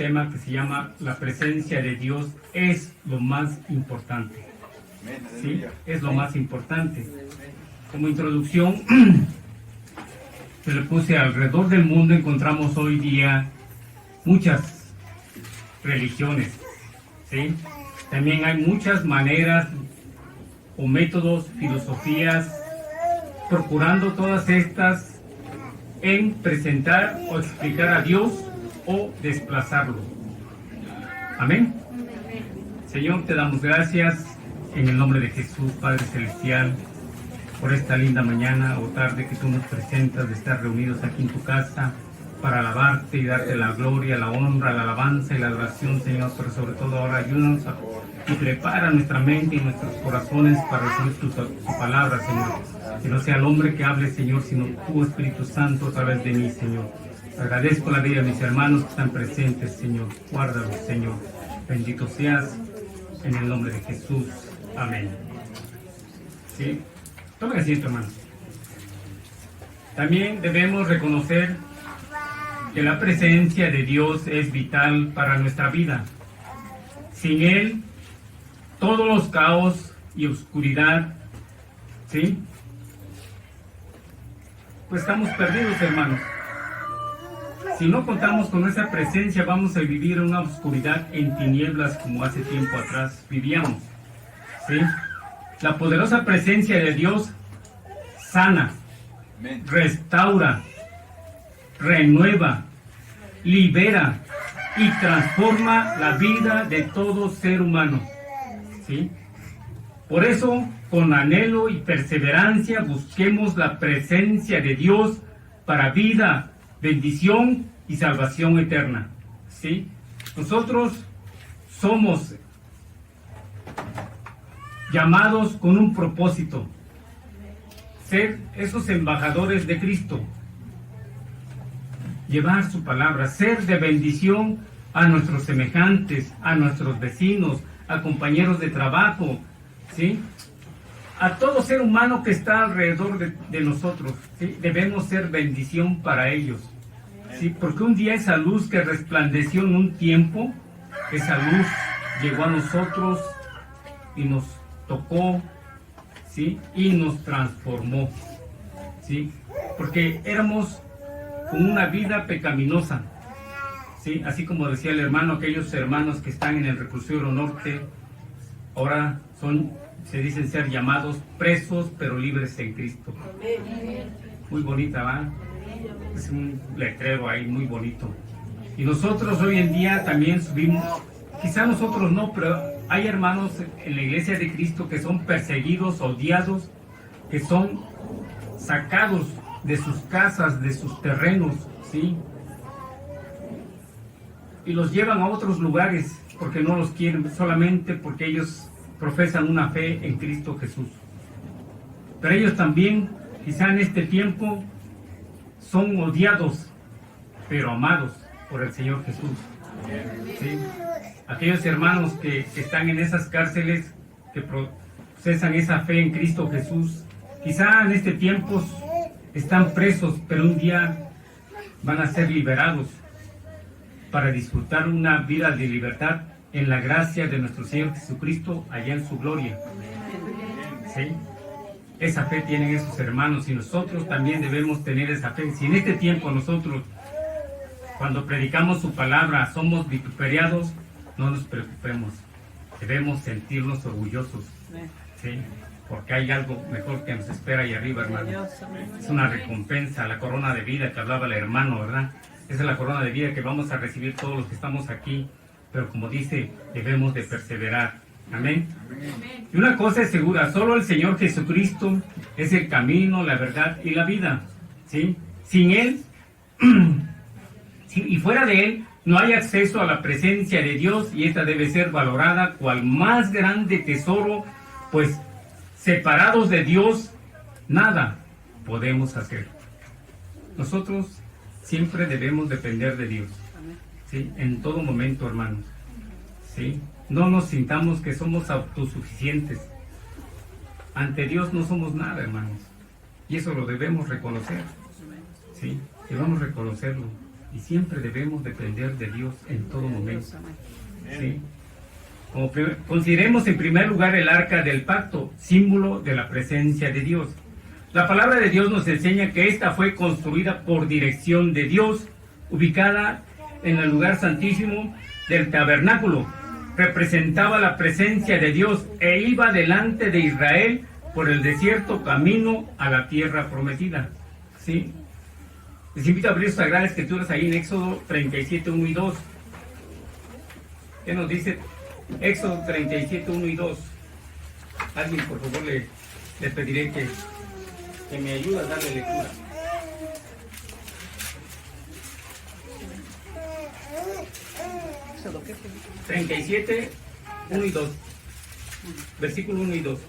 tema que se llama la presencia de Dios es lo más importante. ¿Sí? Es lo más importante. Como introducción, se le puse alrededor del mundo encontramos hoy día muchas religiones. ¿Sí? También hay muchas maneras o métodos, filosofías, procurando todas estas en presentar o explicar a Dios o desplazarlo. Amén. Señor, te damos gracias en el nombre de Jesús, Padre Celestial, por esta linda mañana o tarde que tú nos presentas de estar reunidos aquí en tu casa para alabarte y darte la gloria, la honra, la alabanza y la adoración, Señor, pero sobre todo ahora ayúdanos y prepara nuestra mente y nuestros corazones para recibir tu palabra, Señor. Que no sea el hombre que hable, Señor, sino tu Espíritu Santo a través de mí, Señor. Agradezco la vida de mis hermanos que están presentes, Señor. Guárdalos, Señor. Bendito seas en el nombre de Jesús. Amén. ¿Sí? Tome asiento, hermano. También debemos reconocer que la presencia de Dios es vital para nuestra vida. Sin Él, todos los caos y oscuridad, ¿sí? Pues estamos perdidos, hermanos. Si no contamos con esa presencia, vamos a vivir en una oscuridad en tinieblas como hace tiempo atrás vivíamos. ¿Sí? La poderosa presencia de Dios sana, restaura, renueva, libera y transforma la vida de todo ser humano. ¿Sí? Por eso, con anhelo y perseverancia, busquemos la presencia de Dios para vida, bendición y salvación eterna. ¿Sí? Nosotros somos llamados con un propósito: ser esos embajadores de Cristo, llevar su palabra, ser de bendición a nuestros semejantes, a nuestros vecinos, a compañeros de trabajo, ¿sí? A todo ser humano que está alrededor de nosotros, ¿sí? Debemos ser bendición para ellos, ¿sí? Porque un día esa luz que resplandeció en un tiempo, esa luz llegó a nosotros y nos tocó, ¿sí? Y nos transformó, ¿sí? Porque éramos con una vida pecaminosa, ¿sí? Así como decía el hermano, aquellos hermanos que están en el reclusorio norte, ahora se dicen ser llamados presos pero libres en Cristo. Muy bonita, ¿va? Es un letrero ahí muy bonito. Y nosotros hoy en día también subimos, quizá nosotros no, pero hay hermanos en la iglesia de Cristo que son perseguidos, odiados, que son sacados de sus casas, de sus terrenos, ¿sí? Y los llevan a otros lugares porque no los quieren, solamente porque ellos profesan una fe en Cristo Jesús. Pero ellos también, quizá en este tiempo, son odiados, pero amados por el Señor Jesús. ¿Sí? Aquellos hermanos que están en esas cárceles, que procesan esa fe en Cristo Jesús, quizá en este tiempo están presos, pero un día van a ser liberados para disfrutar una vida de libertad en la gracia de nuestro Señor Jesucristo allá en su gloria. ¿Sí? Esa fe tienen esos hermanos y nosotros también debemos tener esa fe. Si en este tiempo nosotros, cuando predicamos su palabra, somos vituperiados, no nos preocupemos. Debemos sentirnos orgullosos, ¿sí? Porque hay algo mejor que nos espera ahí arriba, hermano. Es una recompensa, la corona de vida que hablaba el hermano, ¿verdad? Esa es la corona de vida que vamos a recibir todos los que estamos aquí. Pero como dice, debemos de perseverar. Amén. Y una cosa es segura, solo el Señor Jesucristo es el camino, la verdad y la vida. ¿Sí? Sin Él, y fuera de Él, no hay acceso a la presencia de Dios, y esta debe ser valorada cual más grande tesoro, pues separados de Dios, nada podemos hacer. Nosotros siempre debemos depender de Dios, ¿sí? En todo momento, hermanos, ¿sí? No nos sintamos que somos autosuficientes. Ante Dios no somos nada, hermanos, y eso lo debemos reconocer, ¿sí? Debemos reconocerlo. y siempre debemos depender de Dios en todo momento. ¿Sí? Consideremos en primer lugar el arca del pacto, símbolo de la presencia de Dios. La palabra de Dios nos enseña que esta fue construida por dirección de Dios, ubicada en el lugar santísimo del tabernáculo. Representaba la presencia de Dios e iba delante de Israel por el desierto camino a la tierra prometida. ¿Sí? Les invito a abrir sus sagradas escrituras ahí en Éxodo 37, 1 y 2. ¿Qué nos dice Éxodo 37, 1 y 2? Alguien, por favor, le pediré que me ayude a darle lectura. ¿Éxodo qué? 37, 1 y 2. Versículo 1 y 2.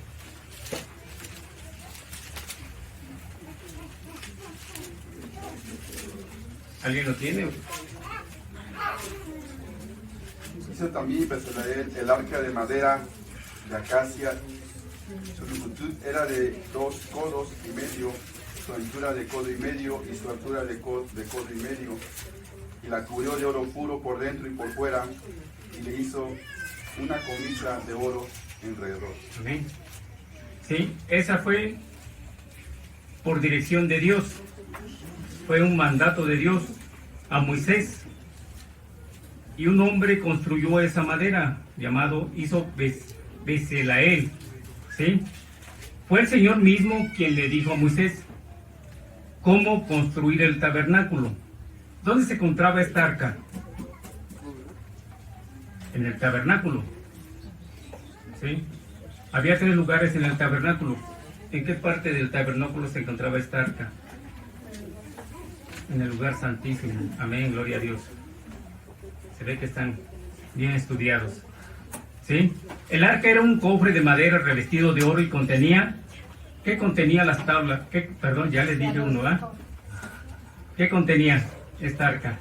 ¿Alguien lo tiene? Hizo también Bezaleel el arca de madera de acacia. Su longitud era de 2 codos y medio, su anchura de codo y medio y su altura de codo y medio. Y la cubrió de oro puro por dentro y por fuera, y le hizo una cornisa de oro alrededor. Amén. Sí, esa fue por dirección de Dios. Fue un mandato de Dios a Moisés. Y un hombre construyó esa madera, hizo Bezaleel. ¿Sí? Fue el Señor mismo quien le dijo a Moisés cómo construir el tabernáculo. ¿Dónde se encontraba esta arca? En el tabernáculo. ¿Sí? Había 3 lugares en el tabernáculo. ¿En qué parte del tabernáculo se encontraba esta arca? En el lugar santísimo. Amén, gloria a Dios. Se ve que están bien estudiados. ¿Sí? El arca era un cofre de madera revestido de oro y contenía... ¿Qué contenía las tablas? Perdón, ya les dije uno, ¿ah? ¿Qué contenía esta arca?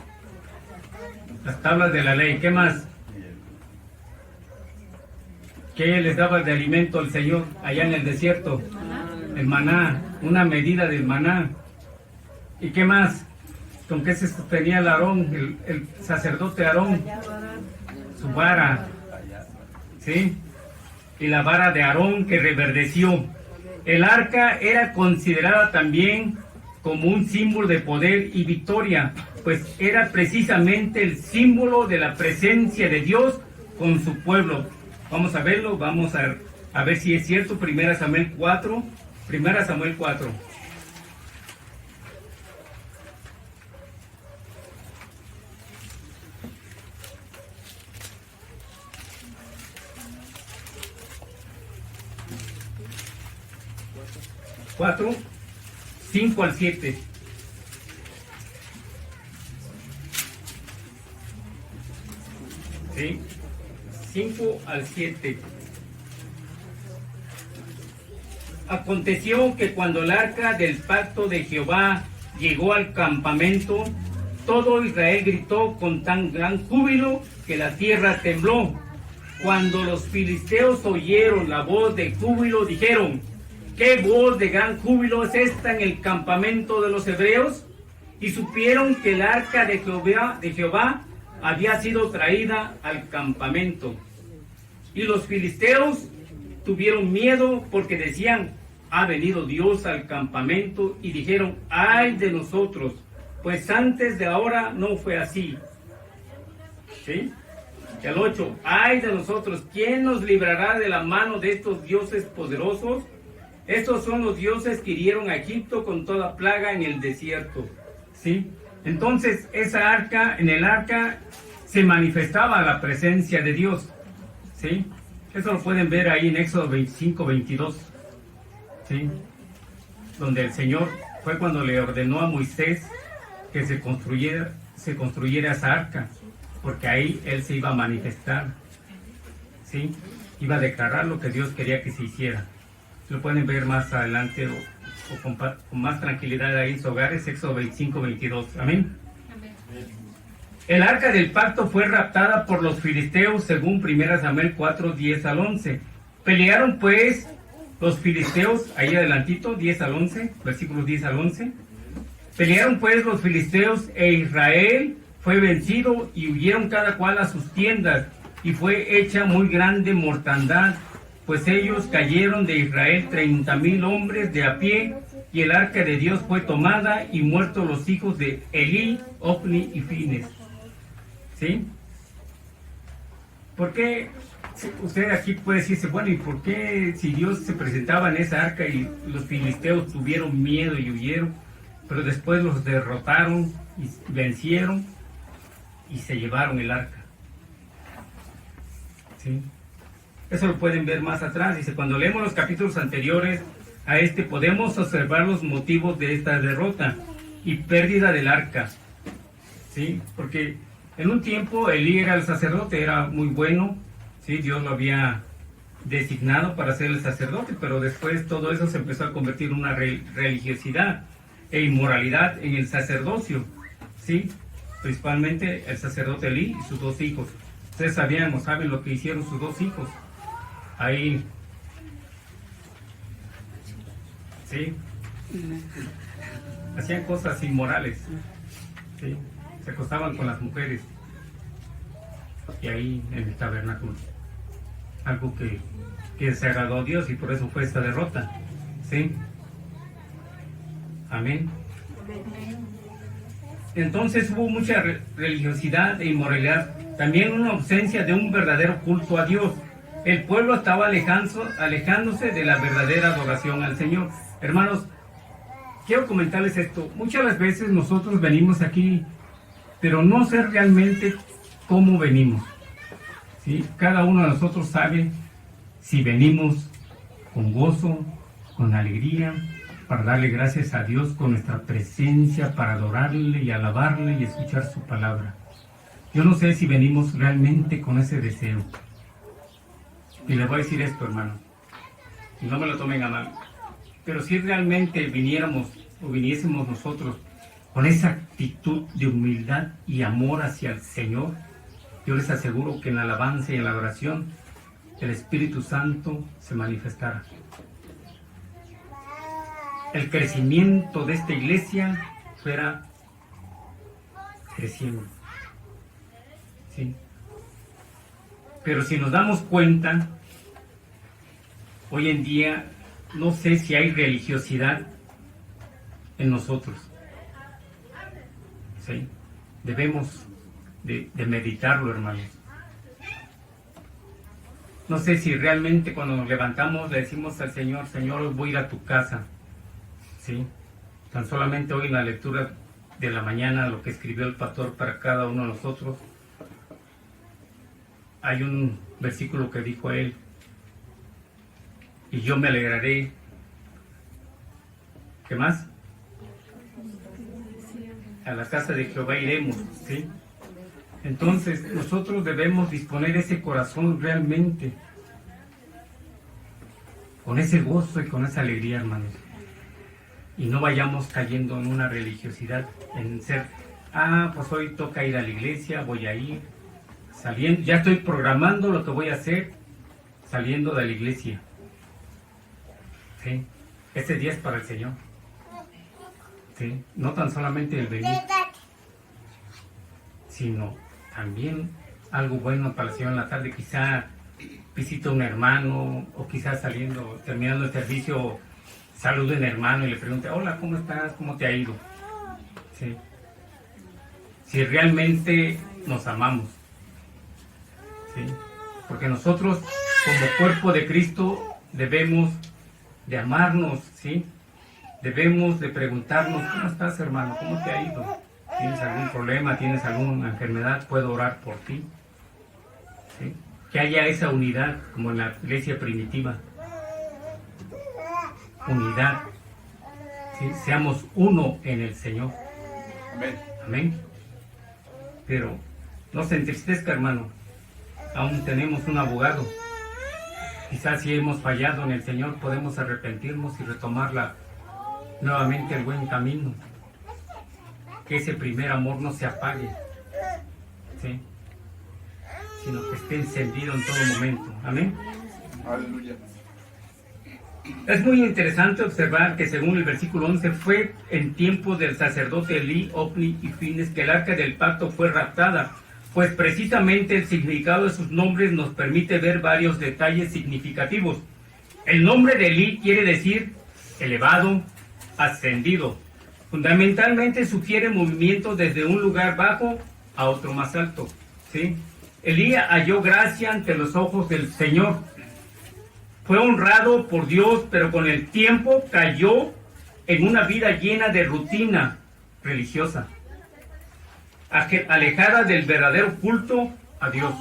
Las tablas de la ley. ¿Qué más? ¿Qué les daba de alimento al Señor allá en el desierto? El maná, una medida del maná. ¿Y qué más? ¿Con qué se sostenía el Aarón, el sacerdote Aarón? Su vara. ¿Sí? Y la vara de Aarón que reverdeció. El arca era considerada también como un símbolo de poder y victoria, pues era precisamente el símbolo de la presencia de Dios con su pueblo. Vamos a verlo, vamos a ver si es cierto. 1 Samuel 4. 1 Samuel 4. Cuatro, 5 al 7. ¿Sí? 5 al 7. Aconteció que cuando el arca del pacto de Jehová llegó al campamento, todo Israel gritó con tan gran júbilo que la tierra tembló. Cuando los filisteos oyeron la voz de júbilo, dijeron: ¿qué voz de gran júbilo es esta en el campamento de los hebreos? Y supieron que el arca de Jehová había sido traída al campamento. Y los filisteos tuvieron miedo porque decían: ha venido Dios al campamento, y dijeron: ay de nosotros, pues antes de ahora no fue así. ¿Sí? Y al 8, ay de nosotros, ¿quién nos librará de la mano de estos dioses poderosos? Estos son los dioses que hirieron a Egipto con toda plaga en el desierto. ¿Sí? Entonces, en el arca se manifestaba la presencia de Dios. ¿Sí? Eso lo pueden ver ahí en Éxodo 25, 22. ¿Sí? Donde el Señor fue cuando le ordenó a Moisés que se construyera esa arca, porque ahí él se iba a manifestar. ¿Sí? Iba a declarar lo que Dios quería que se hiciera. Lo pueden ver más adelante o con más tranquilidad ahí en sus hogares, Éxodo 25, 22. Amén. El arca del pacto fue raptada por los filisteos según 1 Samuel 4, 10 al 11. Pelearon pues los filisteos, ahí adelantito, 10 al 11, versículos 10 al 11. Pelearon pues los filisteos e Israel fue vencido y huyeron cada cual a sus tiendas y fue hecha muy grande mortandad, pues ellos cayeron de Israel 30,000 hombres de a pie y el arca de Dios fue tomada y muertos los hijos de Elí, Ofni y Fines. ¿Sí? ¿Por qué? Usted aquí puede decirse, bueno, ¿y por qué si Dios se presentaba en esa arca y los filisteos tuvieron miedo y huyeron, pero después los derrotaron y vencieron y se llevaron el arca? ¿Sí? Eso lo pueden ver más atrás. Dice, cuando leemos los capítulos anteriores a este, podemos observar los motivos de esta derrota y pérdida del arca. ¿Sí? Porque en un tiempo Elí era el sacerdote, era muy bueno, ¿sí? Dios lo había designado para ser el sacerdote, pero después todo eso se empezó a convertir en una religiosidad e inmoralidad en el sacerdocio, ¿sí? Principalmente el sacerdote Elí y sus 2 hijos. Ustedes sabían o saben lo que hicieron sus 2 hijos. Ahí, ¿sí? Hacían cosas inmorales, ¿sí? Se acostaban con las mujeres. Y ahí en el tabernáculo. Algo que desagradó a Dios y por eso fue esta derrota. ¿Sí? Amén. Entonces hubo mucha religiosidad e inmoralidad. También una ausencia de un verdadero culto a Dios. El pueblo estaba alejándose de la verdadera adoración al Señor. Hermanos, quiero comentarles esto. Muchas las veces nosotros venimos aquí, pero no sé realmente cómo venimos. ¿Sí? Cada uno de nosotros sabe si venimos con gozo, con alegría, para darle gracias a Dios con nuestra presencia, para adorarle y alabarle y escuchar su palabra. Yo no sé si venimos realmente con ese deseo. Y les voy a decir esto, hermano, y no me lo tomen a mal, pero si realmente viniésemos nosotros con esa actitud de humildad y amor hacia el Señor, yo les aseguro que en la alabanza y en la adoración el Espíritu Santo se manifestará. El crecimiento de esta iglesia fuera creciendo. ¿Sí? Pero si nos damos cuenta, hoy en día no sé si hay religiosidad en nosotros. ¿Sí? Debemos de meditarlo, hermanos. No sé si realmente cuando nos levantamos le decimos al Señor, Señor, hoy voy a ir a tu casa. ¿Sí? Tan solamente hoy en la lectura de la mañana, lo que escribió el pastor para cada uno de nosotros, hay un versículo que dijo él, y yo me alegraré. ¿Qué más? A la casa de Jehová iremos, ¿sí? Entonces, nosotros debemos disponer ese corazón realmente, con ese gozo y con esa alegría, hermanos. Y no vayamos cayendo en una religiosidad, en ser, pues hoy toca ir a la iglesia, voy a ir, saliendo, ya estoy programando lo que voy a hacer, saliendo de la iglesia. ¿Sí? Este día es para el Señor. ¿Sí? No tan solamente el venir, sino también algo bueno para el Señor en la tarde. Quizá visita a un hermano, o quizás saliendo, terminando el servicio, salude a un hermano y le pregunte, hola, ¿cómo estás? ¿Cómo te ha ido? ¿Sí? Si realmente nos amamos. ¿Sí? Porque nosotros, como cuerpo de Cristo, debemos de amarnos, ¿sí? Debemos de preguntarnos, ¿cómo estás, hermano? ¿Cómo te ha ido? ¿Tienes algún problema? ¿Tienes alguna enfermedad? ¿Puedo orar por ti? ¿Sí? Que haya esa unidad, como en la iglesia primitiva. Unidad. ¿Sí? Seamos uno en el Señor. Amén. Amén. Pero no se entristezca, hermano. Aún tenemos un abogado. Quizás si hemos fallado en el Señor, podemos arrepentirnos y retomarla nuevamente el buen camino. Que ese primer amor no se apague, ¿sí? Sino que esté encendido en todo momento. Amén. Aleluya. Es muy interesante observar que según el versículo 11 fue en tiempo del sacerdote Elí, Ofni y Fines que el arca del pacto fue raptada, pues precisamente el significado de sus nombres nos permite ver varios detalles significativos. El nombre de Elí quiere decir elevado, ascendido. Fundamentalmente sugiere movimiento desde un lugar bajo a otro más alto, ¿sí? Elí halló gracia ante los ojos del Señor. Fue honrado por Dios, pero con el tiempo cayó en una vida llena de rutina religiosa, alejada del verdadero culto a Dios,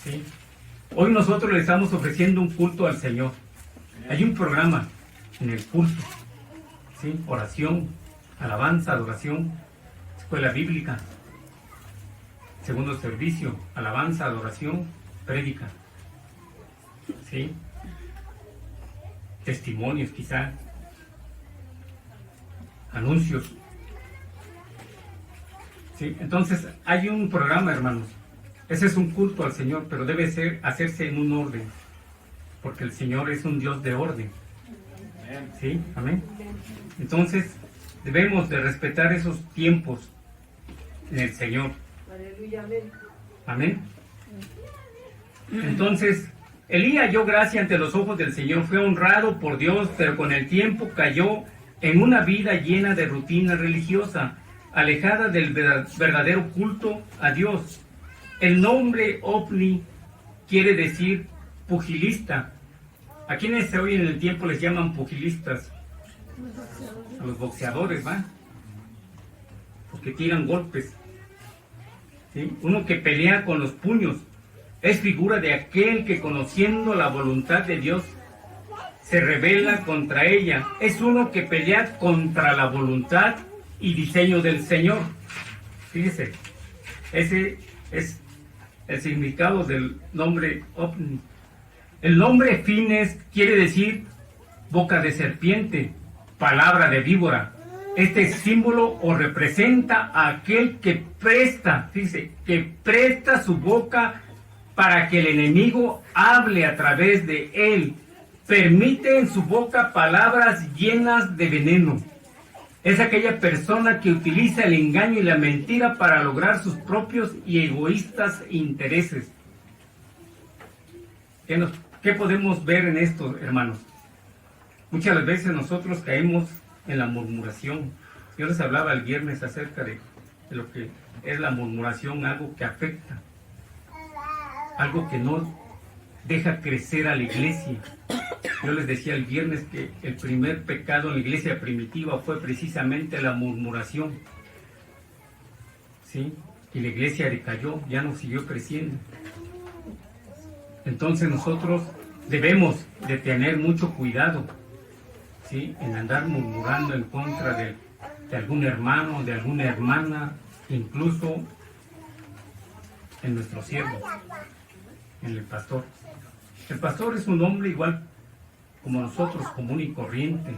¿sí? Hoy nosotros le estamos ofreciendo un culto al Señor. Hay un programa en el culto, ¿sí? Oración, alabanza, adoración, escuela bíblica, segundo servicio, alabanza, adoración, prédica, ¿sí? Testimonios quizá, anuncios, ¿sí? Entonces hay un programa, hermanos. Ese es un culto al Señor, pero debe hacerse en un orden, porque el Señor es un Dios de orden, ¿sí? Amén. Entonces debemos de respetar esos tiempos en el Señor. Aleluya, amén. Amén. Entonces Elí halló gracia ante los ojos del Señor, fue honrado por Dios, pero con el tiempo cayó en una vida llena de rutina religiosa, alejada del verdadero culto a Dios. El nombre Ofni quiere decir pugilista. A quienes hoy en el tiempo les llaman pugilistas, a los boxeadores, ¿va? Porque tiran golpes, ¿sí? Uno que pelea con los puños. Es figura de aquel que conociendo la voluntad de Dios se rebela contra ella. Es uno que pelea contra la voluntad y diseño del Señor. Fíjese, ese es el significado del nombre Ofni. El nombre Fines quiere decir boca de serpiente, palabra de víbora. Este símbolo o representa a aquel que presta, fíjese, que presta su boca para que el enemigo hable a través de él. Permite en su boca palabras llenas de veneno. Es aquella persona que utiliza el engaño y la mentira para lograr sus propios y egoístas intereses. ¿Qué podemos ver en esto, hermanos? Muchas veces nosotros caemos en la murmuración. Yo les hablaba el viernes acerca de lo que es la murmuración, algo que afecta, algo que no deja crecer a la iglesia. Yo les decía el viernes que el primer pecado en la iglesia primitiva fue precisamente la murmuración, ¿sí? Y la iglesia decayó, ya no siguió creciendo. Entonces nosotros debemos de tener mucho cuidado, ¿sí? En andar murmurando en contra de algún hermano, de alguna hermana, incluso en nuestro siervo, en el pastor. El pastor es un hombre igual como nosotros, común y corriente.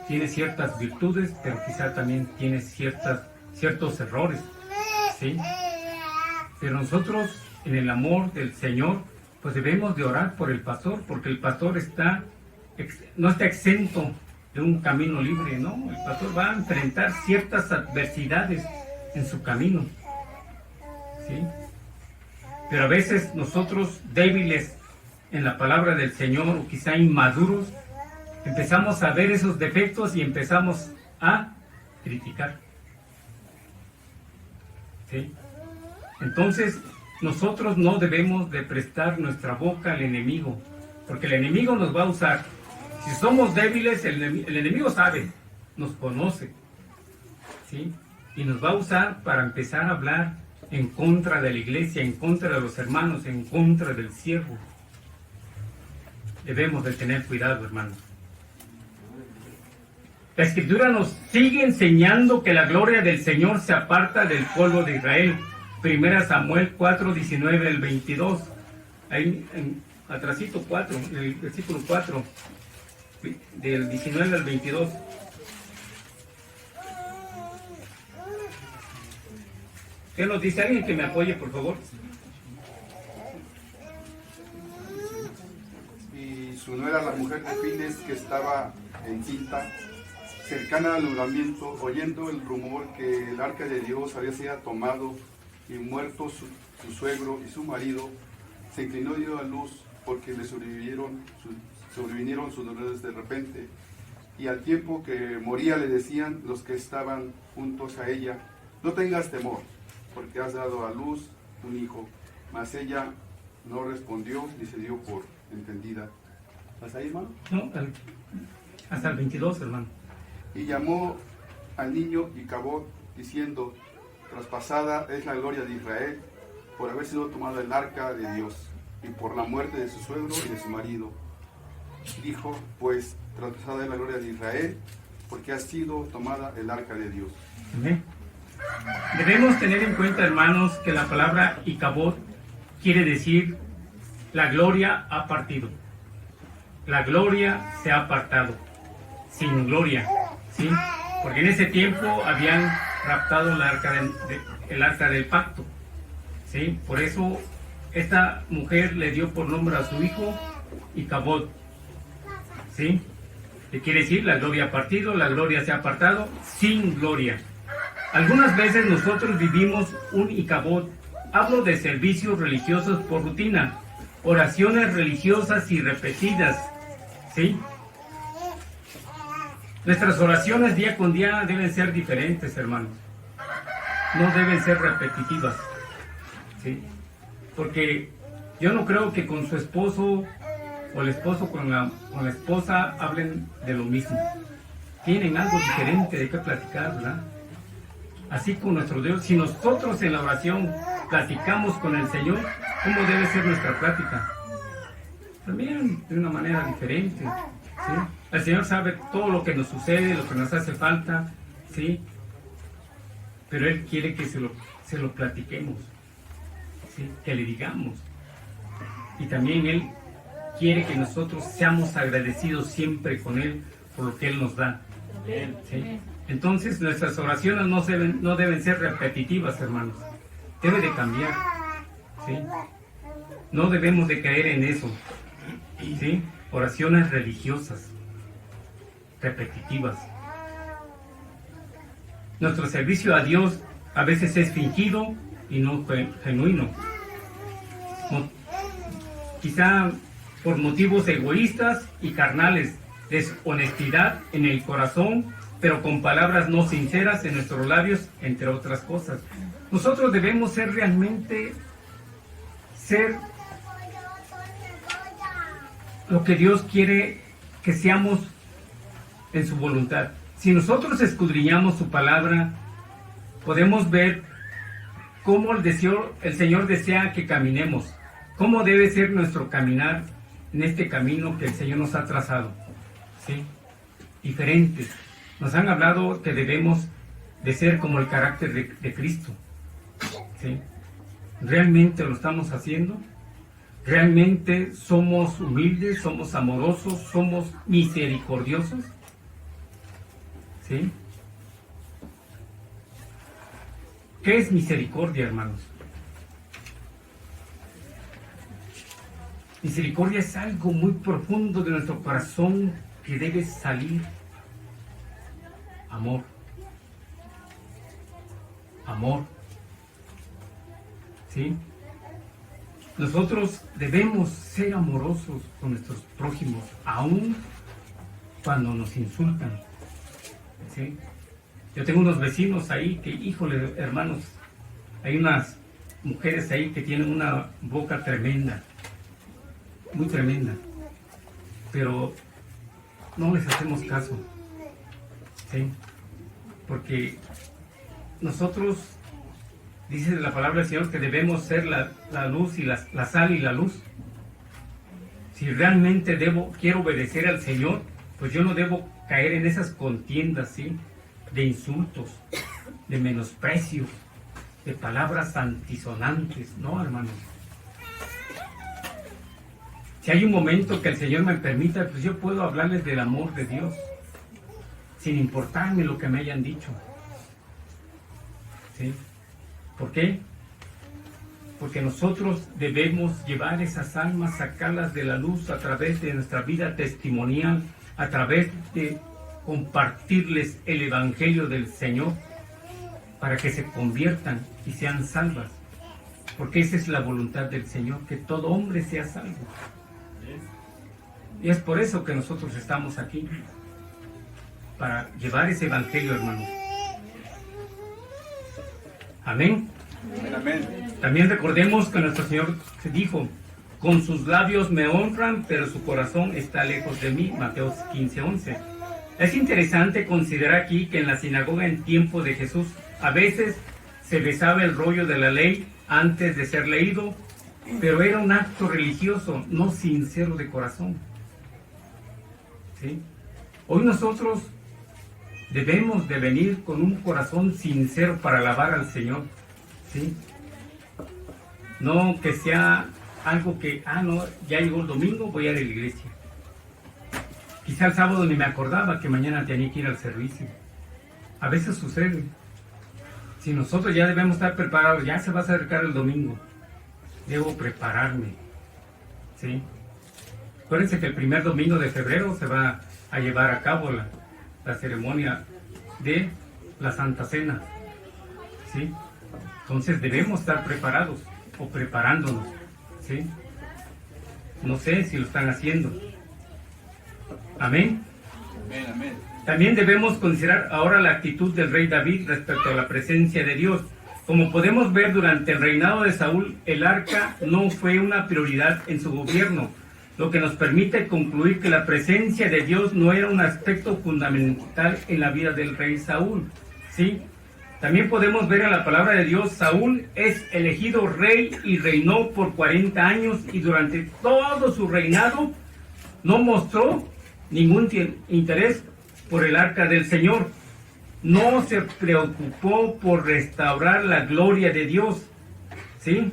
Tiene ciertas virtudes, pero quizá también tiene ciertos errores, ¿sí? Pero nosotros, en el amor del Señor, pues debemos de orar por el pastor, porque el pastor no está exento de un camino libre, ¿no? El pastor va a enfrentar ciertas adversidades en su camino, ¿sí? Pero a veces nosotros, débiles en la palabra del Señor, o quizá inmaduros, empezamos a ver esos defectos y empezamos a criticar, ¿sí? Entonces, nosotros no debemos de prestar nuestra boca al enemigo, porque el enemigo nos va a usar. Si somos débiles, el enemigo sabe, nos conoce, ¿sí? Y nos va a usar para empezar a hablar en contra de la iglesia, en contra de los hermanos, en contra del siervo. Debemos de tener cuidado, hermanos. La Escritura nos sigue enseñando que la gloria del Señor se aparta del pueblo de Israel. 1 Samuel 4, 19 al 22. Ahí, atrasito 4, en el versículo 4, del 19 al 22. ¿Qué nos dice? Alguien que me apoye, por favor. Y su nuera, la mujer de Fines, que estaba encinta, cercana al alumbramiento, oyendo el rumor que el arca de Dios había sido tomado y muerto su suegro y su marido, se inclinó y dio a luz porque le sobrevinieron sus dolores de repente. Y al tiempo que moría le decían los que estaban juntos a ella: no tengas temor, porque has dado a luz un hijo. Mas ella no respondió ni se dio por entendida. ¿Hasta ahí, hermano? No, hasta el 22, hermano. Y llamó al niño Icabod, diciendo: traspasada es la gloria de Israel por haber sido tomada el arca de Dios y por la muerte de su suegro y de su marido. Dijo pues: traspasada es la gloria de Israel porque ha sido tomada el arca de Dios. Amén. Debemos tener en cuenta, hermanos, que la palabra Icabod quiere decir la gloria ha partido. La gloria se ha apartado. Sin gloria, ¿sí? Porque en ese tiempo habían raptado el arca del pacto, ¿sí? Por eso esta mujer le dio por nombre a su hijo Icabod, ¿sí? Que quiere decir la gloria ha partido, la gloria se ha apartado, sin gloria. Algunas veces nosotros vivimos un Icabod. Hablo de servicios religiosos por rutina, oraciones religiosas y repetidas, ¿sí? Nuestras oraciones día con día deben ser diferentes, hermanos. No deben ser repetitivas, ¿sí? Porque yo no creo que con su esposo o el esposo con la esposa hablen de lo mismo. Tienen algo diferente de qué platicar, ¿verdad? Así con nuestro Dios. Si nosotros en la oración platicamos con el Señor, ¿cómo debe ser nuestra plática? También de una manera diferente, ¿sí? El Señor sabe todo lo que nos sucede, lo que nos hace falta, ¿sí? Pero Él quiere que se lo platiquemos, ¿sí? Que le digamos. Y también Él quiere que nosotros seamos agradecidos siempre con Él por lo que Él nos da, ¿sí? Entonces nuestras oraciones no deben ser repetitivas, hermanos. Debe de cambiar, ¿sí? No debemos de caer en eso, ¿sí? Oraciones religiosas, repetitivas. Nuestro servicio a Dios a veces es fingido y no genuino. Quizá por motivos egoístas y carnales, deshonestidad en el corazón, pero con palabras no sinceras en nuestros labios, entre otras cosas. Nosotros debemos ser realmente lo que Dios quiere que seamos en su voluntad. Si nosotros escudriñamos su palabra, podemos ver cómo el Señor desea que caminemos, cómo debe ser nuestro caminar en este camino que el Señor nos ha trazado, ¿sí? Diferentes. Nos han hablado que debemos de ser como el carácter de Cristo, ¿sí? ¿Realmente lo estamos haciendo? ¿Realmente somos humildes, somos amorosos, somos misericordiosos? ¿Sí? ¿Qué es misericordia, hermanos? Misericordia es algo muy profundo de nuestro corazón que debe salir. Amor. Amor. ¿Sí? Nosotros debemos ser amorosos con nuestros prójimos, aun cuando nos insultan, ¿sí? Yo tengo unos vecinos ahí que, híjole, hermanos, hay unas mujeres ahí que tienen una boca tremenda, muy tremenda, pero no les hacemos caso, ¿sí? Porque nosotros, dice la palabra del Señor, que debemos ser la luz y la sal y la luz. Si realmente quiero obedecer al Señor, pues yo no debo caer en esas contiendas, ¿sí? De insultos, de menosprecio, de palabras antisonantes, ¿no, hermanos? Si hay un momento que el Señor me permita, pues yo puedo hablarles del amor de Dios, sin importarme lo que me hayan dicho, ¿sí? ¿Por qué? porque nosotros debemos llevar esas almas, sacarlas de la luz a través de nuestra vida testimonial, a través de compartirles el Evangelio del Señor, para que se conviertan y sean salvas, porque esa es la voluntad del Señor, que todo hombre sea salvo. Y es por eso que nosotros estamos aquí, para llevar ese Evangelio, hermanos. Amén. Amén. También recordemos que nuestro Señor dijo, con sus labios me honran, pero su corazón está lejos de mí, Mateo 15:11. Es interesante considerar aquí que en la sinagoga en tiempo de Jesús, a veces se besaba el rollo de la ley antes de ser leído, pero era un acto religioso, no sincero de corazón. ¿Sí? Hoy nosotros debemos de venir con un corazón sincero para alabar al Señor. ¿Sí? No que sea algo que, no, ya llegó el domingo, voy a ir a la iglesia. Quizá el sábado ni me acordaba que mañana tenía que ir al servicio. A veces sucede. Si nosotros ya debemos estar preparados, ya se va a acercar el domingo, debo prepararme. ¿Sí? Acuérdense que el primer domingo de febrero se va a llevar a cabo la ceremonia de la Santa Cena. ¿Sí? Entonces debemos estar preparados o preparándonos. ¿Sí? No sé si lo están haciendo. Amén. Amén, amén. También debemos considerar ahora la actitud del rey David respecto a la presencia de Dios. Como podemos ver, durante el reinado de Saúl, el arca no fue una prioridad en su gobierno, lo que nos permite concluir que la presencia de Dios no era un aspecto fundamental en la vida del rey Saúl. ¿Sí? También podemos ver en la palabra de Dios, Saúl es elegido rey y reinó por 40 años y durante todo su reinado no mostró ningún interés por el arca del Señor. No se preocupó por restaurar la gloria de Dios. ¿Sí?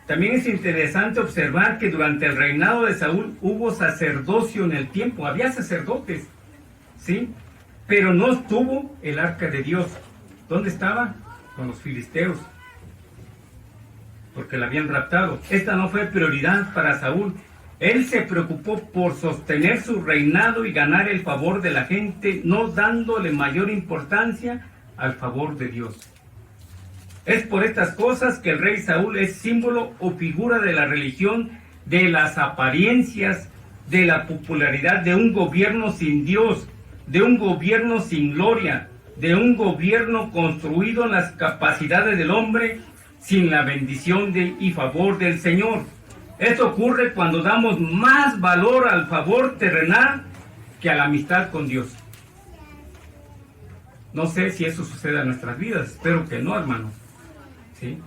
También es interesante observar que durante el reinado de Saúl hubo sacerdocio en el tiempo, había sacerdotes, ¿sí? Pero no estuvo el arca de Dios. ¿Dónde estaba? Con los filisteos, porque la habían raptado. Esta no fue prioridad para Saúl. Él se preocupó por sostener su reinado y ganar el favor de la gente, no dándole mayor importancia al favor de Dios. Es por estas cosas que el rey Saúl es símbolo o figura de la religión, de las apariencias, de la popularidad, de un gobierno sin Dios, de un gobierno sin gloria, de un gobierno construido en las capacidades del hombre, sin la bendición y favor del Señor. Esto ocurre cuando damos más valor al favor terrenal que a la amistad con Dios. No sé si eso sucede en nuestras vidas, espero que no, hermanos. ¿Sí?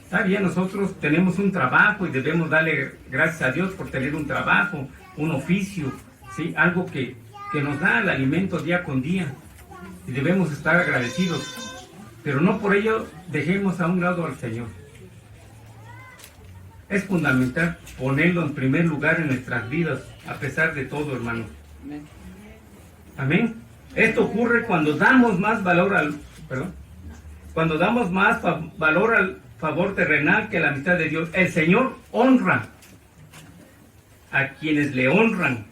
Está bien, nosotros tenemos un trabajo y debemos darle gracias a Dios por tener un trabajo, un oficio, ¿sí? Algo que nos da el alimento día con día, y debemos estar agradecidos, pero no por ello dejemos a un lado al Señor. Es fundamental ponerlo en primer lugar en nuestras vidas, a pesar de todo, hermano. Amén. Amén. Esto ocurre cuando damos más valor al favor terrenal que a la amistad de Dios. El Señor honra a quienes le honran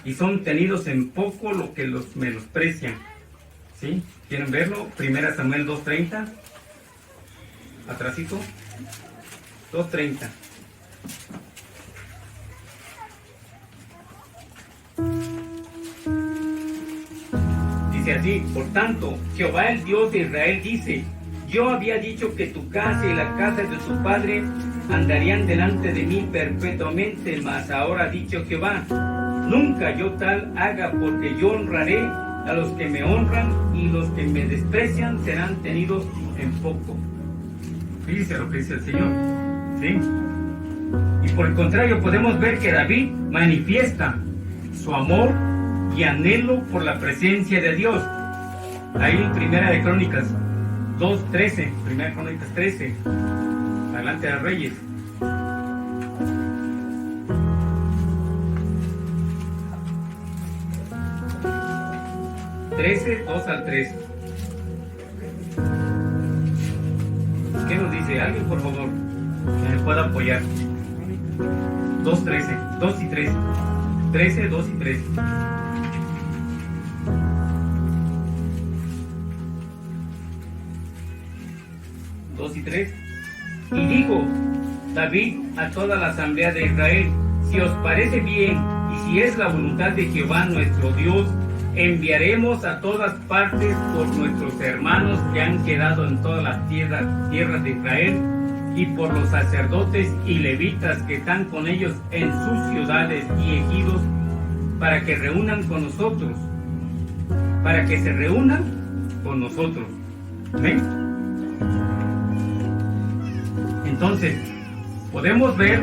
y son tenidos en poco lo que los menosprecian. ¿Sí? ¿Quieren verlo? 1 Samuel 2:30. Atrásito. 2:30. Dice así: por tanto, Jehová el Dios de Israel dice: yo había dicho que tu casa y la casa de tu padre andarían delante de mí perpetuamente, mas ahora ha dicho Jehová: nunca yo tal haga, porque yo honraré a los que me honran y los que me desprecian serán tenidos en poco. Fíjese lo que dice el Señor. ¿Sí? Y por el contrario, podemos ver que David manifiesta su amor y anhelo por la presencia de Dios. Ahí en Primera de Crónicas 2:13, Primera de Crónicas 13, adelante de Reyes. (13:2 al 3). ¿Qué nos dice? 13. Alguien, por favor, que me pueda apoyar. 2:13. 2 y 3. 13, 2 y 3. Y 3. Y dijo David a toda la asamblea de Israel: si os parece bien y si es la voluntad de Jehová nuestro Dios, enviaremos a todas partes por nuestros hermanos que han quedado en todas las tierras de Israel, y por los sacerdotes y levitas que están con ellos en sus ciudades y ejidos, para que reúnan con nosotros, para que se reúnan con nosotros. ¿Ven? Entonces, podemos ver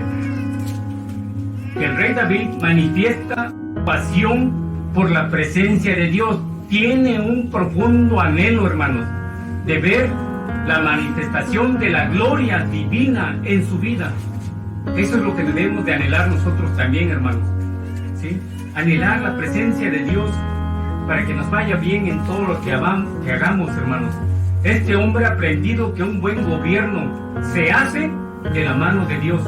que el rey David manifiesta pasión por la presencia de Dios. Tiene un profundo anhelo, hermanos, de ver la manifestación de la gloria divina en su vida. Eso es lo que debemos de anhelar nosotros también, hermanos, ¿sí? Anhelar la presencia de Dios para que nos vaya bien en todo lo que hagamos, hermanos. Este hombre ha aprendido que un buen gobierno se hace de la mano de Dios.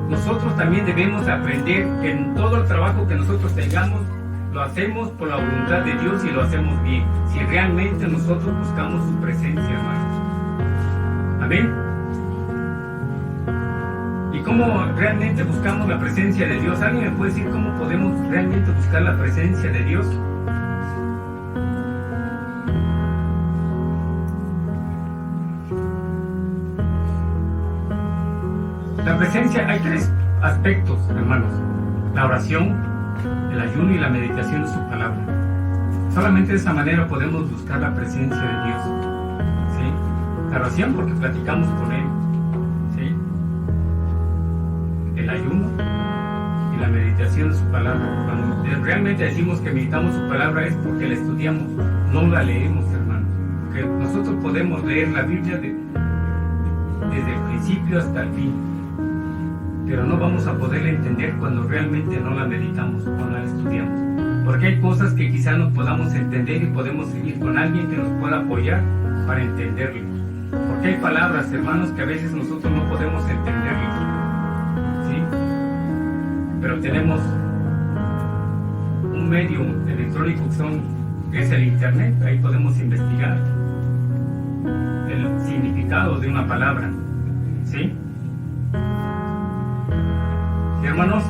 Nosotros también debemos aprender que en todo el trabajo que nosotros tengamos, lo hacemos por la voluntad de Dios y lo hacemos bien, si realmente nosotros buscamos su presencia, hermanos. Amén. ¿Y cómo realmente buscamos la presencia de Dios? ¿Alguien me puede decir cómo podemos realmente buscar la presencia de Dios? La presencia, hay 3 aspectos, hermanos: la oración, el ayuno y la meditación de su palabra. Solamente de esa manera podemos buscar la presencia de Dios, ¿sí? La oración, porque platicamos con Él, ¿sí? El ayuno y la meditación de su palabra. Cuando realmente decimos que meditamos su palabra es porque la estudiamos, no la leemos, hermanos. Porque nosotros podemos leer la Biblia desde el principio hasta el fin, pero no vamos a poderla entender cuando realmente no la meditamos o no la estudiamos. Porque hay cosas que quizá no podamos entender y podemos seguir con alguien que nos pueda apoyar para entenderlo. Porque hay palabras, hermanos, que a veces nosotros no podemos entenderlas, ¿sí? Pero tenemos un medio electrónico que es el internet. Ahí podemos investigar el significado de una palabra, ¿sí? Hermanos,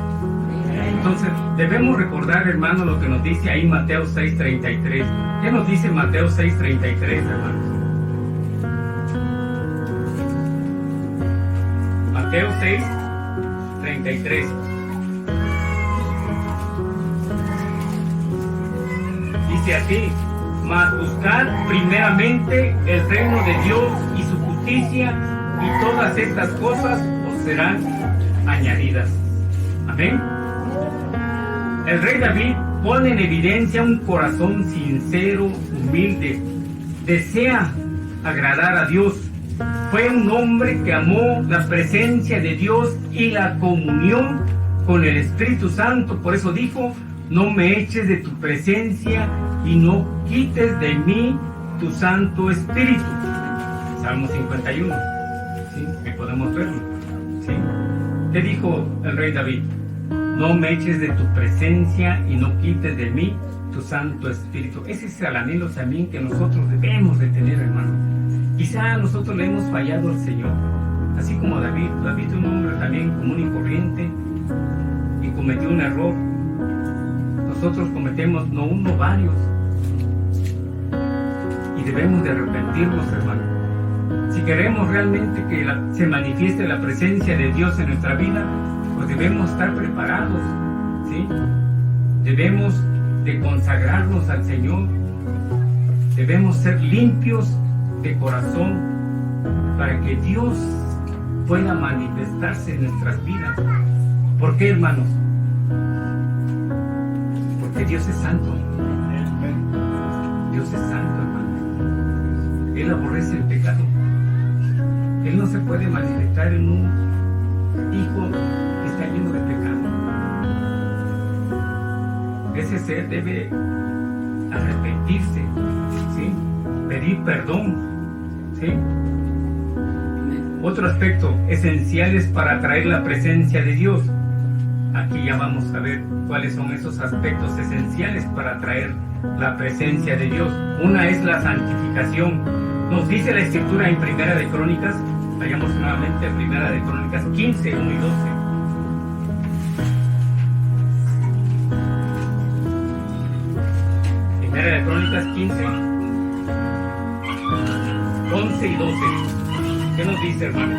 entonces debemos recordar, hermanos, lo que nos dice ahí Mateo 6:33. ¿Qué nos dice Mateo 6:33, hermanos? Mateo 6:33. Dice así: mas buscad primeramente el reino de Dios y su justicia, y todas estas cosas os serán añadidas. Amén. El rey David pone en evidencia un corazón sincero, humilde, desea agradar a Dios. Fue un hombre que amó la presencia de Dios y la comunión con el Espíritu Santo. Por eso dijo: no me eches de tu presencia y no quites de mí tu Santo Espíritu. Salmo 51. ¿Sí? Que podemos verlo. ¿Sí? ¿Qué dijo el rey David? No me eches de tu presencia y no quites de mí tu Santo Espíritu. Ese es el anhelo también que nosotros debemos de tener, hermano. Quizá nosotros le hemos fallado al Señor, así como David. David es un hombre también común y corriente y cometió un error. Nosotros cometemos no uno, varios, y debemos de arrepentirnos, hermano. Si queremos realmente que se manifieste la presencia de Dios en nuestra vida, pues debemos estar preparados, ¿sí? Debemos de consagrarnos al Señor, debemos ser limpios de corazón para que Dios pueda manifestarse en nuestras vidas. ¿Por qué, hermanos? Porque Dios es santo. Dios es santo, hermano. Él aborrece el pecado. Él no se puede manifestar en un hijo que está lleno de pecado. Ese ser debe arrepentirse, ¿sí? Pedir perdón, ¿sí? Otro aspecto, esenciales para atraer la presencia de Dios. Aquí ya vamos a ver cuáles son esos aspectos esenciales para atraer la presencia de Dios. Una es la santificación. Nos dice la Escritura en Primera de Crónicas, vayamos nuevamente a Primera de Crónicas 15, 1 y 12. Primera de Crónicas 15, 11 y 12. ¿Qué nos dice, hermanos?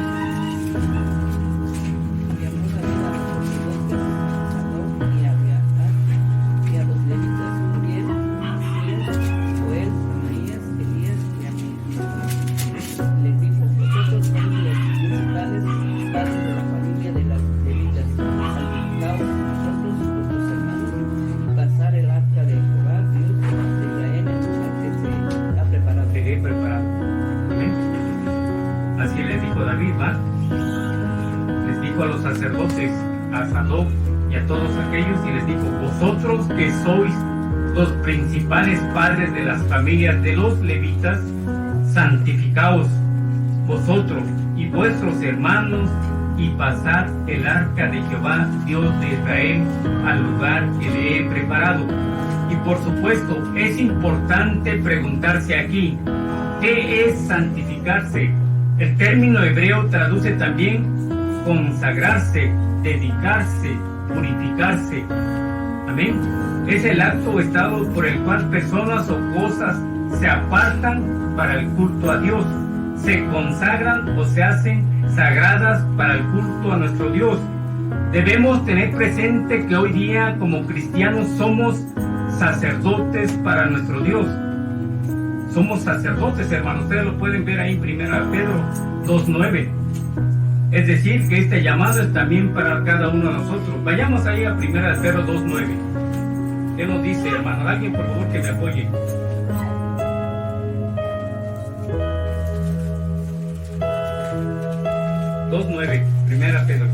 A los sacerdotes, a Sadoc y a todos aquellos, y les dijo: vosotros que sois los principales padres de las familias de los levitas, santificaos vosotros y vuestros hermanos, y pasad el arca de Jehová, Dios de Israel, al lugar que le he preparado. Y por supuesto, es importante preguntarse aquí, ¿qué es santificarse? El término hebreo traduce también consagrarse, dedicarse, purificarse. Amén. Es el acto o estado por el cual personas o cosas se apartan para el culto a Dios, se consagran o se hacen sagradas para el culto a nuestro Dios. Debemos tener presente que hoy día como cristianos somos sacerdotes para nuestro Dios. Somos sacerdotes, hermanos. Ustedes lo pueden ver ahí en 1 Pedro 2:9. Es decir, que este llamado es también para cada uno de nosotros. Vayamos ahí a 1 Pedro 2:9. ¿Qué nos dice, hermano? Alguien, por favor, que me apoye. Primera Pedro.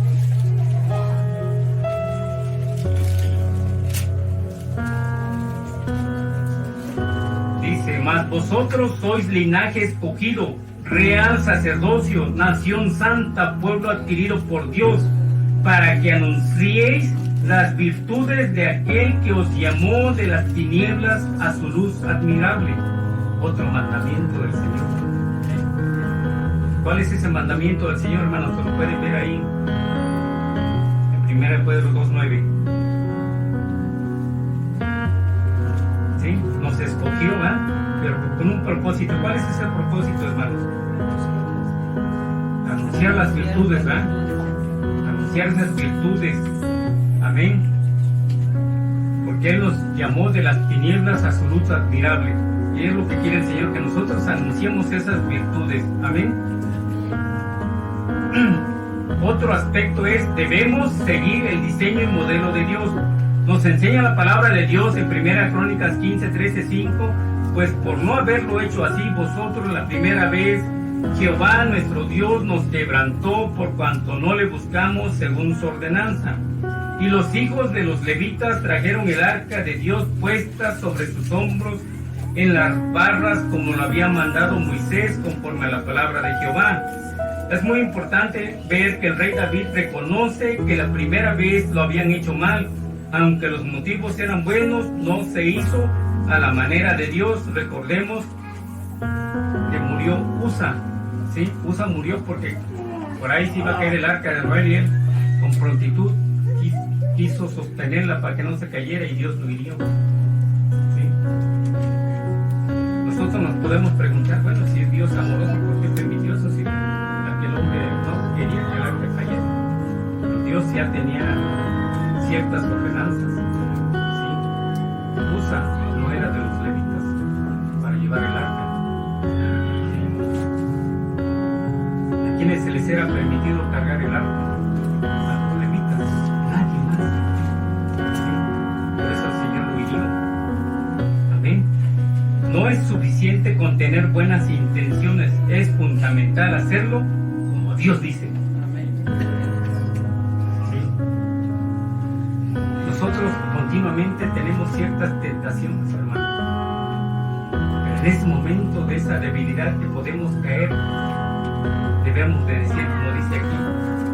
Dice: mas vosotros sois linaje escogido, real sacerdocio, nación santa, pueblo adquirido por Dios, para que anunciéis las virtudes de aquel que os llamó de las tinieblas a su luz admirable. Otro mandamiento del Señor. ¿Cuál es ese mandamiento del Señor, hermanos? Se lo pueden ver ahí en 1 Pedro 2:9. ¿Sí? Nos escogió, ¿verdad? Pero con un propósito. ¿Cuál es ese propósito, hermanos? Anunciar las virtudes, ¿verdad? Anunciar esas virtudes. Amén. Porque Él nos llamó de las tinieblas a su luz admirable. Y es lo que quiere el Señor, que nosotros anunciemos esas virtudes. Amén. Otro aspecto es: debemos seguir el diseño y modelo de Dios. Nos enseña la palabra de Dios en 1 Crónicas 15, 13, 5. Pues por no haberlo hecho así vosotros la primera vez, Jehová nuestro Dios nos quebrantó por cuanto no le buscamos según su ordenanza. Y los hijos de los levitas trajeron el arca de Dios puesta sobre sus hombros en las barras, como lo había mandado Moisés conforme a la palabra de Jehová. Es muy importante ver que el rey David reconoce que la primera vez lo habían hecho mal. Aunque los motivos eran buenos, no se hizo a la manera de Dios. Recordemos que murió Usa, ¿sí? Usa murió porque por ahí se iba a caer el arca del rey, y él con prontitud quiso sostenerla para que no se cayera, y Dios lo hirió, ¿sí? Nosotros nos podemos preguntar, bueno, si es Dios amoroso, ¿por qué permitió eso? Si aquel hombre no quería que el arca cayera. Pero Dios ya tenía ciertas ordenanzas, ¿sí? Usa no era de los levitas para llevar el arca. ¿A quiénes se les era permitido cargar el arca? A los levitas, nadie más, ¿sí? Por eso el Señor lo hirió. Amén. No es suficiente con tener buenas intenciones, es fundamental hacerlo como Dios dice. Nosotros continuamente tenemos ciertas tentaciones, hermanos. Pero en ese momento de esa debilidad que podemos caer, debemos de decir, como dice aquí,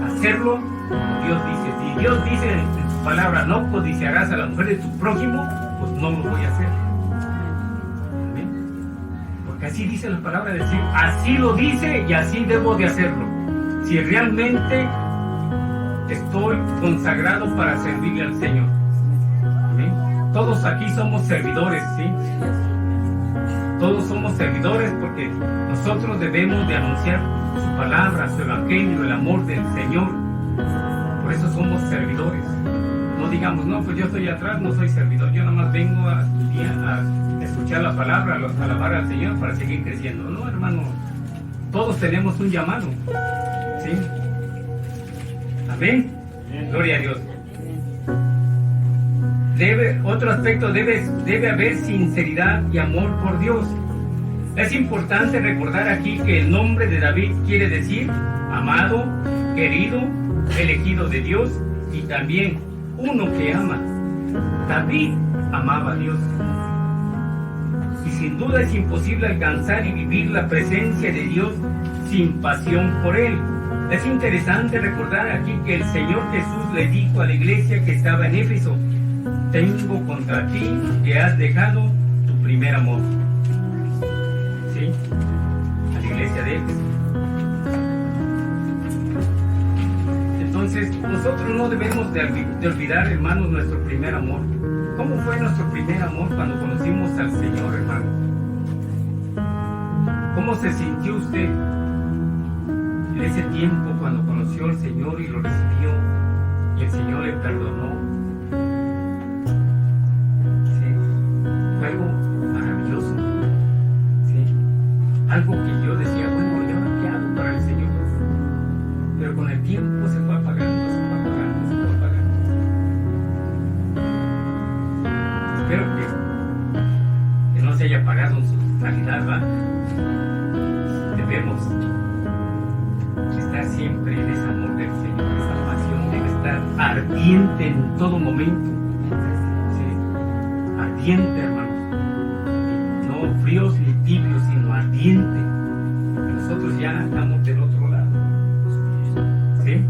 hacerlo como Dios dice. Si Dios dice en su palabra, no codiciarás a la mujer de tu prójimo, pues no lo voy a hacer. ¿Amén? Porque así dice la palabra del Señor, así lo dice y así debo de hacerlo. Si realmente estoy consagrado para servirle al Señor. ¿Amén? Todos aquí somos servidores, ¿sí? Todos somos servidores porque nosotros debemos de anunciar su palabra, su evangelio, el amor del Señor. Por eso somos servidores. No digamos, no, pues yo estoy atrás, no soy servidor. Yo nada más vengo a escuchar la palabra, a alabar al Señor para seguir creciendo. No, hermano, todos tenemos un llamado. ¿Sí? Amén. Gloria a Dios. Otro aspecto, debe haber sinceridad y amor por Dios. Es importante recordar aquí que el nombre de David quiere decir amado, querido, elegido de Dios y también uno que ama. David amaba a Dios. Y sin duda es imposible alcanzar y vivir la presencia de Dios sin pasión por Él. Es interesante recordar aquí que el Señor Jesús le dijo a la iglesia que estaba en Éfeso: tengo contra ti que has dejado tu primer amor. ¿Sí? A la iglesia de Éfeso. Entonces, nosotros no debemos de olvidar, hermanos, nuestro primer amor. ¿Cómo fue nuestro primer amor cuando conocimos al Señor, hermano? ¿Cómo se sintió usted en ese tiempo cuando conoció al Señor y lo recibió y el Señor le perdonó? ¿Sí? Fue algo maravilloso. ¿Sí? Algo que yo decía, bueno, ¿y ahora qué hago para el Señor? Pero con el tiempo se fue apagando, se fue apagando, se fue apagando. Espero que no se haya apagado en su totalidad, ¿va? Debemos estar siempre en ese amor del Señor, esa pasión debe estar ardiente en todo momento. ¿Sí? Ardiente, hermanos. No fríos ni tibios, sino ardiente. Nosotros ya estamos del otro lado. ¿Sí?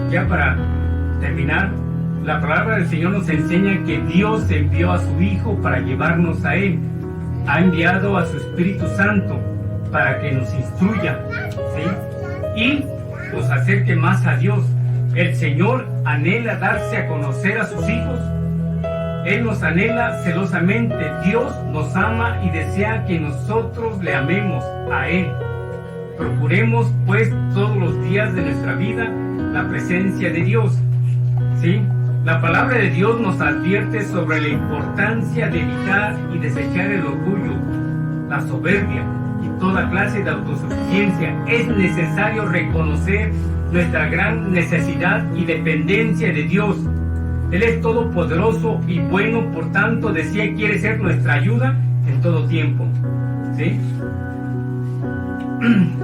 Ya para terminar, la palabra del Señor nos enseña que Dios envió a su Hijo para llevarnos a Él. Ha enviado a su Espíritu Santo para que nos instruya, ¿sí? Y nos acerque más a Dios. El Señor anhela darse a conocer a sus hijos. Él nos anhela celosamente. Dios nos ama y desea que nosotros le amemos a Él. Procuremos, pues, todos los días de nuestra vida la presencia de Dios, ¿sí? La palabra de Dios nos advierte sobre la importancia de evitar y desechar el orgullo, la soberbia y toda clase de autosuficiencia. Es necesario reconocer nuestra gran necesidad y dependencia de Dios. Él es todopoderoso y bueno, por tanto desea y quiere ser nuestra ayuda en todo tiempo. ¿Sí?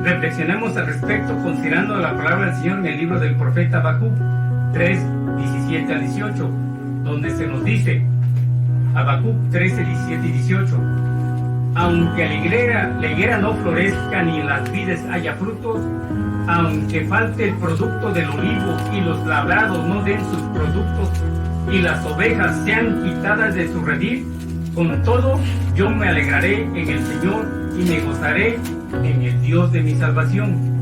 Reflexionemos al respecto considerando la palabra del Señor en el libro del profeta Habacuc 3, 17 a 18, donde se nos dice, Habacuc 13, 17 y 18, aunque la higuera no florezca ni en las vides haya frutos, aunque falte el producto del olivo y los labrados no den sus productos y las ovejas sean quitadas de su redil, con todo yo me alegraré en el Señor y me gozaré en el Dios de mi salvación.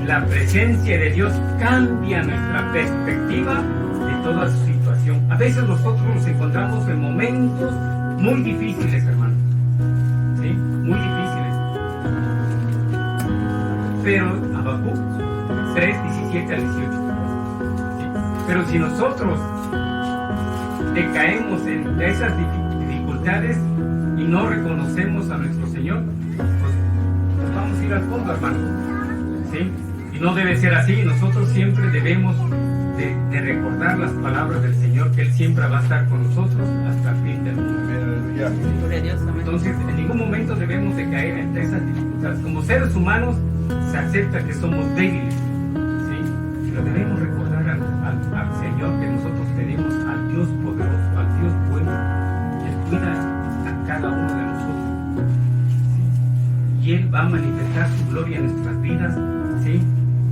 La presencia de Dios cambia nuestra perspectiva de toda su situación. A veces nosotros nos encontramos en momentos muy difíciles, hermanos. ¿Sí? Muy difíciles. Pero Habacuc 3, 17 al 18. ¿Sí? Pero si nosotros decaemos en esas dificultades y no reconocemos a nuestro Señor, pues vamos a ir al fondo, hermano. ¿Sí? Y no debe ser así. Nosotros siempre debemos de recordar las palabras del Señor, que Él siempre va a estar con nosotros hasta el fin del mundo. Entonces, en ningún momento debemos de caer en esas dificultades. Como seres humanos, se acepta que somos débiles, ¿sí? Pero debemos recordar al Señor que nosotros tenemos al Dios poderoso, al Dios bueno, que cuida a cada uno de nosotros, ¿sí? Y Él va va a manifestar su gloria en nuestras vidas, ¿sí?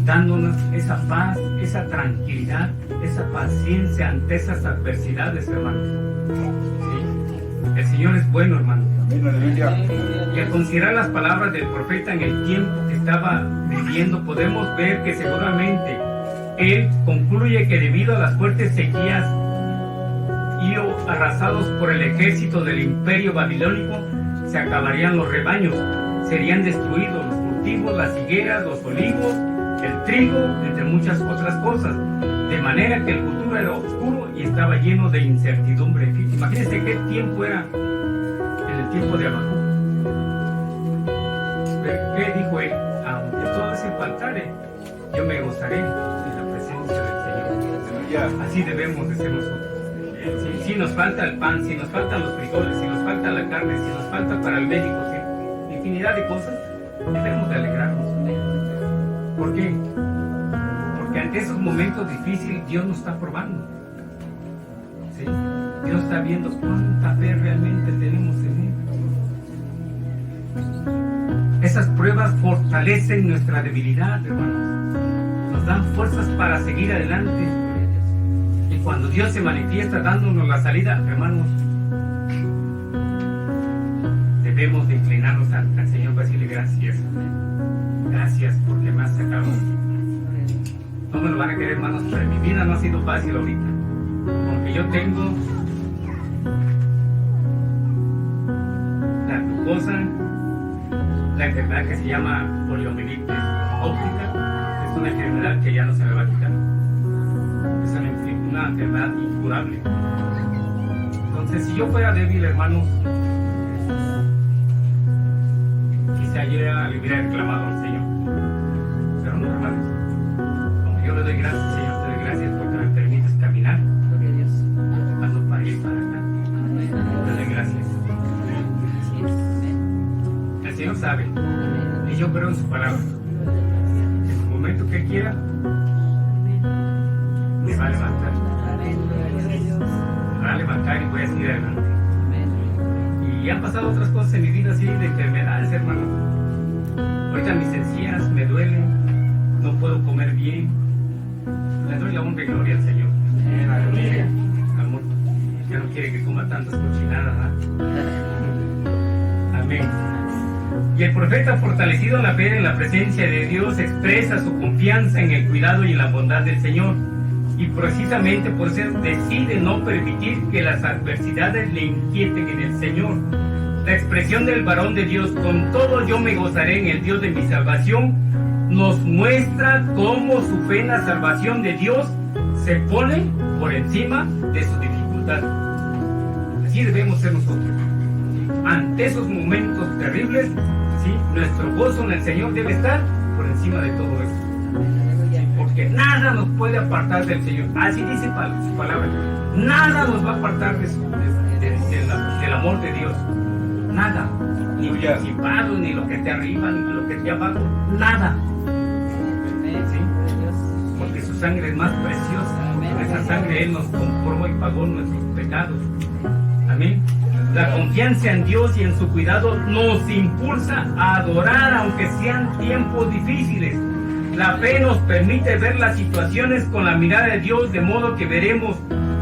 Dándonos esa paz, esa tranquilidad, esa paciencia ante esas adversidades, hermanos. ¿Sí? El Señor es bueno, hermanos. Y al considerar las palabras del profeta en el tiempo que estaba viviendo, podemos ver que seguramente él concluye que debido a las fuertes sequías y arrasados por el ejército del imperio babilónico, se acabarían los rebaños, serían destruidos los cultivos, las higueras, los olivos, el trigo, entre muchas otras cosas, de manera que el futuro era oscuro y estaba lleno de incertidumbre. Imagínense qué tiempo era en el tiempo de Habacuc. ¿Qué dijo él? Aunque todo se faltare, yo me gozaré en la presencia del Señor. Así debemos de ser nosotros. Si nos falta el pan, si nos faltan los frijoles, si nos falta la carne, si nos falta para el médico, ¿sí? Infinidad de cosas, debemos de alegrarnos. ¿Por qué? Porque ante esos momentos difíciles Dios nos está probando, ¿sí? Dios está viendo cuánta fe realmente tenemos en Él. Esas pruebas fortalecen nuestra debilidad, hermanos. Nos dan fuerzas para seguir adelante. Y cuando Dios se manifiesta dándonos la salida, hermanos, debemos de inclinarnos al Señor para decirle gracias. Gracias porque me has sacado. No me lo van a querer, hermanos, pero mi vida no ha sido fácil ahorita. Porque yo tengo la glucosa, la enfermedad que se llama poliomielitis óptica. Es una enfermedad que ya no se me va a quitar. Es una enfermedad incurable. Entonces, si yo fuera débil, hermanos, quizá ayer le hubiera reclamado al Señor. Pero no, hermanos. Como yo le doy gracias, Señor, te doy gracias porque me permites caminar. Ando para ir para acá. Te doy gracias. El Señor sabe, y yo creo en su palabra. En el momento que quiera, me va a levantar. Me va a levantar y voy a seguir adelante. Y han pasado otras cosas en mi vida así de enfermedades, hermano. Ahorita mis encías me duelen, no puedo comer bien. Le doy la honra y gloria al Señor. Amor, ya no quiere que coma tantas cochinadas, ¿no? Amén. Y el profeta, fortalecido en la fe en la presencia de Dios, expresa su confianza en el cuidado y en la bondad del Señor. Y precisamente por eso decide no permitir que las adversidades le inquieten en el Señor. La expresión del varón de Dios, con todo yo me gozaré en el Dios de mi salvación, nos muestra cómo su fe en la salvación de Dios se pone por encima de su dificultad. Así debemos ser nosotros. Ante esos momentos terribles, ¿sí? Nuestro gozo en el Señor debe estar por encima de todo eso. Porque nada nos puede apartar del Señor. Así dice su palabra. Nada nos va a apartar del amor de Dios. Nada. Ni principados, ni lo que esté arriba, ni lo que esté abajo. Nada. ¿Sí? Porque su sangre es más preciosa. Con esa sangre Él nos compró y pagó nuestros pecados. Amén. La confianza en Dios y en su cuidado nos impulsa a adorar aunque sean tiempos difíciles. La fe nos permite ver las situaciones con la mirada de Dios, de modo que veremos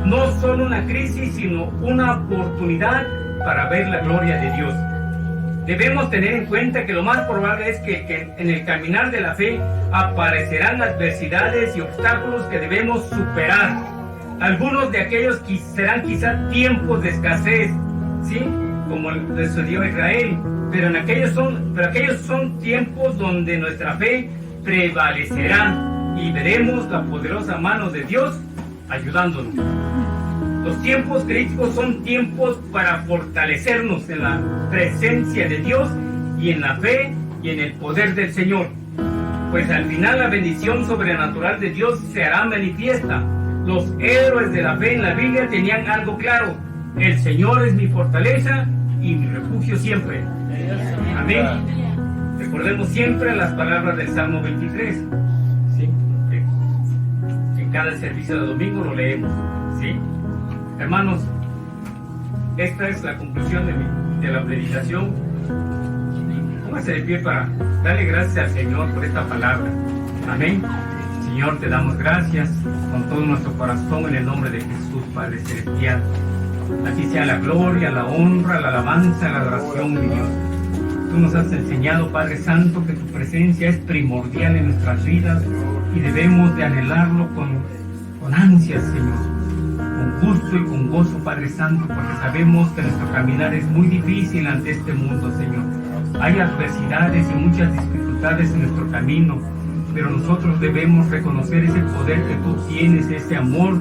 no solo una crisis, sino una oportunidad para ver la gloria de Dios. Debemos tener en cuenta que lo más probable es que en el caminar de la fe aparecerán adversidades y obstáculos que debemos superar. Algunos de aquellos serán quizá tiempos de escasez, ¿sí? Como le sucedió a Israel, pero aquellos son tiempos donde nuestra fe prevalecerá y veremos la poderosa mano de Dios ayudándonos. Los tiempos críticos son tiempos para fortalecernos en la presencia de Dios y en la fe y en el poder del Señor, pues al final la bendición sobrenatural de Dios se hará manifiesta. Los héroes de la fe en la Biblia tenían algo claro: el Señor es mi fortaleza y mi refugio siempre. Amén. Recordemos siempre las palabras del Salmo 23, ¿sí? En cada servicio de domingo lo leemos, ¿sí? Hermanos, esta es la conclusión de la predicación. Póngase de pie para darle gracias al Señor por esta palabra. Amén. Señor, te damos gracias con todo nuestro corazón en el nombre de Jesús, Padre Celestial. Así sea la gloria, la honra, la alabanza, la adoración, mi Dios. Tú nos has enseñado, Padre Santo, que tu presencia es primordial en nuestras vidas y debemos de anhelarlo con ansias, Señor. Con gusto y con gozo, Padre Santo, porque sabemos que nuestro caminar es muy difícil ante este mundo, Señor. Hay adversidades y muchas dificultades en nuestro camino, pero nosotros debemos reconocer ese poder que tú tienes, ese amor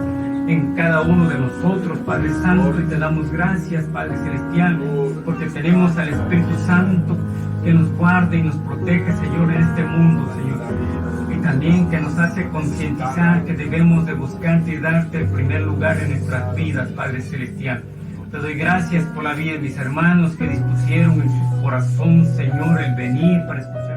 en cada uno de nosotros, Padre Santo, y te damos gracias, Padre Celestial, porque tenemos al Espíritu Santo que nos guarda y nos protege, Señor, en este mundo, Señor. Y también que nos hace concientizar que debemos de buscarte y darte el primer lugar en nuestras vidas, Padre Celestial. Te doy gracias por la vida de mis hermanos que dispusieron en su corazón, Señor, el venir para escuchar